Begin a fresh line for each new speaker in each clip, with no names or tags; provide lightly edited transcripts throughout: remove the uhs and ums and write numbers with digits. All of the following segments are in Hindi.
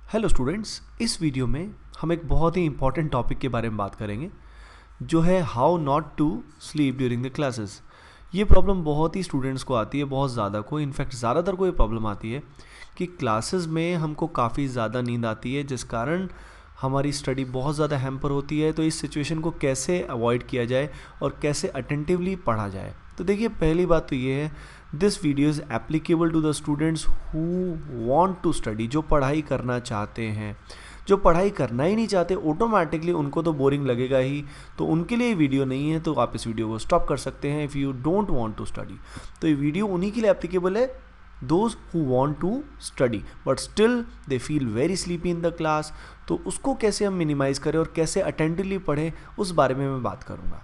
हेलो स्टूडेंट्स, इस वीडियो में हम एक बहुत ही इंपॉर्टेंट टॉपिक के बारे में बात करेंगे जो है how not to sleep during the classes. ये प्रॉब्लम बहुत ही स्टूडेंट्स को आती है, बहुत ज़्यादा को, इनफैक्ट ज़्यादातर को ये प्रॉब्लम आती है कि क्लासेस में हमको काफ़ी ज़्यादा नींद आती है जिस कारण हमारी स्टडी बहुत ज़्यादा हैम्पर होती है। तो इस सिचुएशन को कैसे अवॉइड किया जाए और कैसे अटेंटिवली पढ़ा जाए। तो देखिए, पहली बात तो ये है, this video is applicable to the students who want to study, जो पढ़ाई करना चाहते हैं। जो पढ़ाई करना ही नहीं चाहते, ऑटोमेटिकली उनको तो बोरिंग लगेगा ही, तो उनके लिए वीडियो नहीं है। तो आप इस वीडियो को स्टॉप कर सकते हैं if you don't want to study. तो ये वीडियो उन्हीं के लिए एप्लीकेबल है, those who want to study but still they feel very sleepy in the class. तो उसको कैसे हम मिनिमाइज़ करें और कैसे अटेंटिवली पढ़ें, उस बारे में मैं बात करूँगा।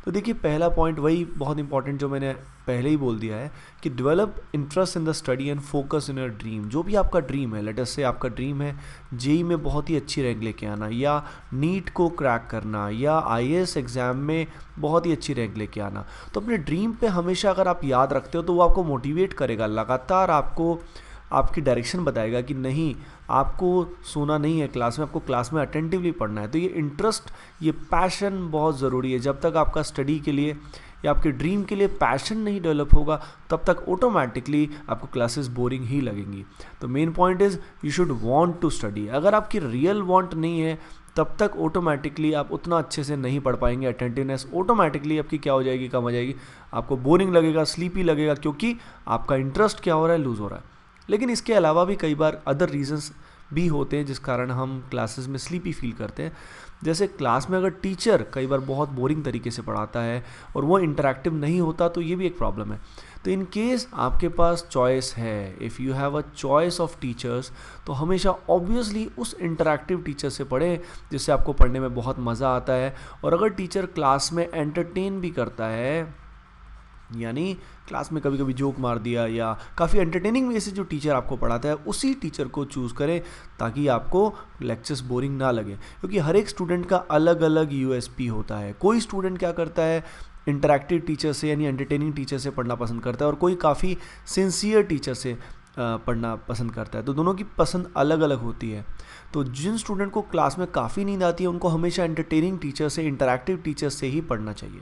तो देखिए, पहला पॉइंट वही बहुत इंपॉर्टेंट जो मैंने पहले ही बोल दिया है कि develop interest in the study and focus in your dream. जो भी आपका ड्रीम है, लेट अस से आपका ड्रीम है जेई में बहुत ही अच्छी रैंक लेके आना, या नीट को क्रैक करना, या आईएएस एग्ज़ाम में बहुत ही अच्छी रैंक लेके आना। तो अपने ड्रीम पे हमेशा अगर आप याद रखते हो तो वो आपको मोटिवेट करेगा, लगातार आपको आपकी डायरेक्शन बताएगा कि नहीं, आपको सोना नहीं है क्लास में, आपको क्लास में अटेंटिवली पढ़ना है। तो ये इंटरेस्ट, ये पैशन बहुत ज़रूरी है। जब तक आपका स्टडी के लिए या आपके ड्रीम के लिए पैशन नहीं डेवलप होगा, तब तक ऑटोमेटिकली आपको क्लासेस बोरिंग ही लगेंगी। तो main point is you should want to study. अगर आपकी रियल वांट नहीं है, तब तक ऑटोमेटिकली आप उतना अच्छे से नहीं पढ़ पाएंगे। अटेंटिवनेस ऑटोमेटिकली आपकी क्या हो जाएगी, कम हो जाएगी। आपको बोरिंग लगेगा, स्लीपी लगेगा, क्योंकि आपका इंटरेस्ट क्या हो रहा है, लूज़ हो रहा है। लेकिन इसके अलावा भी कई बार अदर रीजंस भी होते हैं जिस कारण हम क्लासेस में स्लीपी फील करते हैं। जैसे क्लास में अगर टीचर कई बार बहुत बोरिंग तरीके से पढ़ाता है और वो इंटरेक्टिव नहीं होता, तो ये भी एक प्रॉब्लम है। तो इन केस आपके पास चॉइस है, if you have a choice of teachers, तो हमेशा ऑब्वियसली उस इंटरेक्टिव टीचर से पढ़ें जिससे आपको पढ़ने में बहुत मज़ा आता है। और अगर टीचर क्लास में एंटरटेन भी करता है, यानी क्लास में कभी कभी जोक मार दिया या काफ़ी एंटरटेनिंग वे से जो टीचर आपको पढ़ाता है, उसी टीचर को चूज़ करें ताकि आपको लेक्चर्स बोरिंग ना लगे। क्योंकि हर एक स्टूडेंट का अलग अलग यूएसपी होता है। कोई स्टूडेंट क्या करता है, इंटरैक्टिव टीचर से यानी एंटरटेनिंग टीचर से पढ़ना पसंद करता है, और कोई काफ़ी सिंसियर टीचर से पढ़ना पसंद करता है। तो दोनों की पसंद अलग अलग होती है। तो जिन स्टूडेंट को क्लास में काफ़ी नींद आती है, उनको हमेशा एंटरटेनिंग टीचर से, इंटरैक्टिव टीचर से ही पढ़ना चाहिए।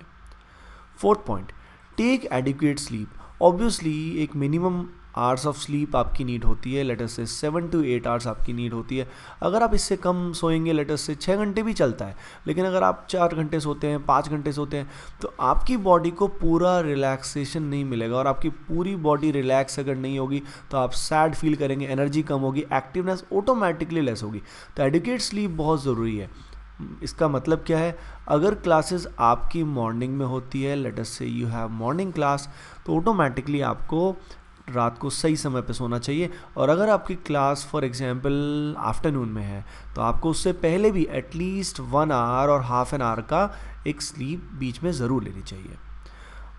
Fourth point, take adequate sleep. Obviously एक मिनिमम आवर्स ऑफ स्लीप आपकी नीड होती है, लेट अस से 7 to 8 आवर्स आपकी नीड होती है। अगर आप इससे कम सोएंगे, लेट अस से 6 घंटे भी चलता है, लेकिन अगर आप 4 घंटे सोते हैं, 5 घंटे सोते हैं, तो आपकी बॉडी को पूरा रिलैक्सेशन नहीं मिलेगा। और आपकी पूरी बॉडी रिलैक्स अगर नहीं होगी तो आप सैड फील करेंगे, एनर्जी कम होगी, एक्टिवनेस ऑटोमेटिकली लेस होगी। तो एडिक्वेट स्लीप बहुत ज़रूरी है। इसका मतलब क्या है, अगर क्लासेस आपकी मॉर्निंग में होती है, लेट अस से यू हैव मॉर्निंग क्लास, तो ऑटोमेटिकली आपको रात को सही समय पे सोना चाहिए। और अगर आपकी क्लास फॉर एग्जांपल आफ्टरनून में है, तो आपको उससे पहले भी एटलीस्ट 1 आवर और हाफ एन आवर का एक स्लीप बीच में ज़रूर लेनी चाहिए।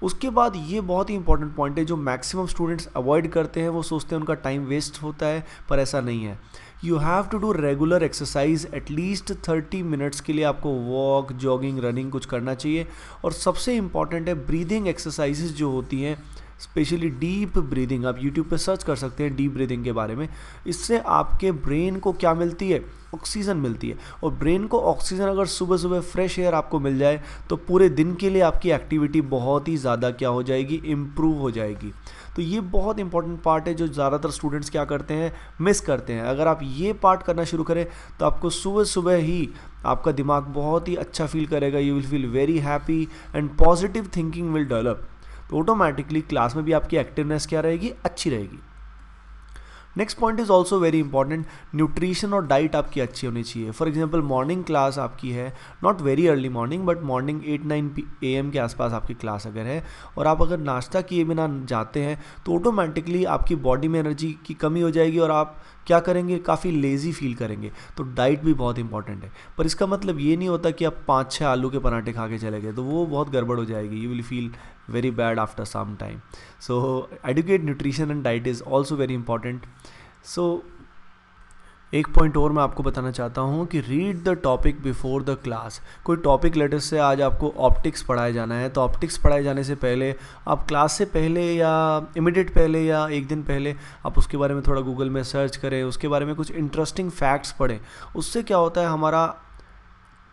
उसके बाद ये बहुत ही इंपॉर्टेंट पॉइंट है जो मैक्सिमम स्टूडेंट्स अवॉइड करते हैं। वो सोचते हैं उनका टाइम वेस्ट होता है, पर ऐसा नहीं है। You have to do regular exercise, at least 30 minutes के लिए आपको वॉक, जॉगिंग, रनिंग कुछ करना चाहिए। और सबसे इंपॉर्टेंट है ब्रीदिंग एक्सरसाइजेज जो होती हैं, स्पेशली डीप ब्रीदिंग। आप यूट्यूब पे सर्च कर सकते हैं डीप ब्रीदिंग के बारे में। इससे आपके ब्रेन को क्या मिलती है, ऑक्सीजन मिलती है। और ब्रेन को ऑक्सीजन अगर सुबह सुबह फ्रेश एयर आपको मिल जाए, तो पूरे दिन के लिए आपकी एक्टिविटी बहुत ही ज़्यादा क्या हो जाएगी, इम्प्रूव हो जाएगी। तो ये बहुत इंपॉर्टेंट पार्ट है जो ज़्यादातर स्टूडेंट्स क्या करते हैं, मिस करते हैं। अगर आप ये पार्ट करना शुरू करें, तो आपको सुबह सुबह ही आपका दिमाग बहुत ही अच्छा फील करेगा। You will feel very happy and positive thinking will develop. तो ऑटोमेटिकली क्लास में भी आपकी एक्टिवनेस क्या रहेगी, अच्छी रहेगी। Next point is also very important, nutrition और डाइट आपकी अच्छी होनी चाहिए। फॉर एग्जांपल मॉर्निंग क्लास आपकी है, not very early morning, but morning 8-9 AM के आसपास आपकी क्लास अगर है, और आप अगर नाश्ता किए बिना जाते हैं, तो ऑटोमेटिकली आपकी बॉडी में एनर्जी की कमी हो जाएगी और आप क्या करेंगे, काफ़ी लेज़ी फील करेंगे। तो डाइट भी बहुत इंपॉर्टेंट है। पर इसका मतलब ये नहीं होता कि आप 5-6 आलू के पराठे खा के चले गए, तो वो बहुत गड़बड़ हो जाएगी। You will feel very bad after some time. So adequate nutrition and diet is also very important. So एक पॉइंट और मैं आपको बताना चाहता हूँ कि read the topic before the class. कोई टॉपिक लेटर से आज आपको ऑप्टिक्स पढ़ाया जाना है, तो ऑप्टिक्स पढ़ाए जाने से पहले आप क्लास से पहले या इमीडिएट पहले या एक दिन पहले आप उसके बारे में थोड़ा गूगल में सर्च करें, उसके बारे में कुछ इंटरेस्टिंग फैक्ट्स पढ़ें। उससे क्या होता है, हमारा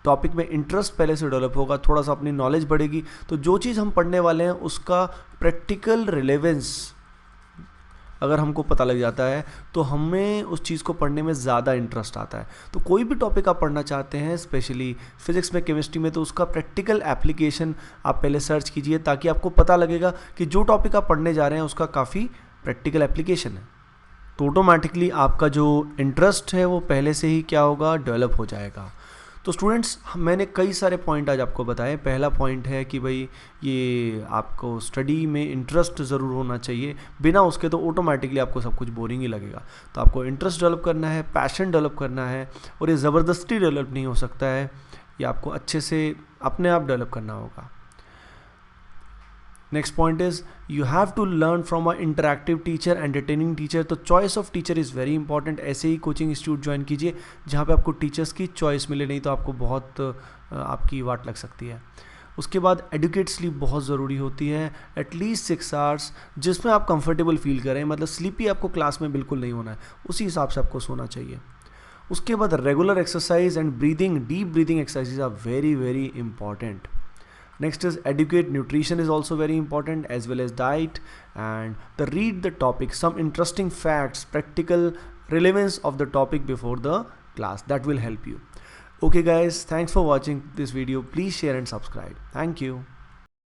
टॉपिक में इंटरेस्ट पहले से डेवलप होगा, थोड़ा सा अपनी नॉलेज बढ़ेगी, तो जो चीज़ हम पढ़ने वाले हैं उसका प्रैक्टिकल रिलेवेंस अगर हमको पता लग जाता है तो हमें उस चीज़ को पढ़ने में ज़्यादा इंटरेस्ट आता है। तो कोई भी टॉपिक आप पढ़ना चाहते हैं, स्पेशली फिजिक्स में, केमिस्ट्री में, तो उसका प्रैक्टिकल एप्लीकेशन आप पहले सर्च कीजिए, ताकि आपको पता लगेगा कि जो टॉपिक आप पढ़ने जा रहे हैं उसका काफ़ी प्रैक्टिकल एप्लीकेशन है। तो ऑटोमेटिकली आपका जो इंटरेस्ट है वो पहले से ही क्या होगा, डेवलप हो जाएगा। तो स्टूडेंट्स, मैंने कई सारे पॉइंट आज आपको बताए। पहला पॉइंट है कि भाई ये आपको स्टडी में इंटरेस्ट ज़रूर होना चाहिए, बिना उसके तो ऑटोमेटिकली आपको सब कुछ बोरिंग ही लगेगा। तो आपको इंटरेस्ट डेवलप करना है, पैशन डेवलप करना है, और ये ज़बरदस्ती डेवलप नहीं हो सकता है, ये आपको अच्छे से अपने आप डेवलप करना होगा। Next point is you have to learn from a interactive teacher, entertaining teacher. तो choice of teacher is very important. ऐसे ही कोचिंग इंस्टीट्यूट ज्वाइन कीजिए जहाँ पे आपको टीचर्स की चॉइस मिले, नहीं तो आपको बहुत आपकी वाट लग सकती है। उसके बाद एडुकेट स्लीप बहुत ज़रूरी होती है, एटलीस्ट 6 आवर्स, जिसमें आप कंफर्टेबल फील करें। मतलब स्लीपी आपको क्लास में बिल्कुल नहीं होना है, उसी हिसाब से आपको सोना चाहिए। उसके बाद regular exercise and breathing, deep breathing exercises are very very important. Next is adequate nutrition is also very important, as well as diet, and the read the topic, some interesting facts, practical relevance of the topic before the class, that will help you. Okay guys, thanks for watching this video. Please share and subscribe. Thank you.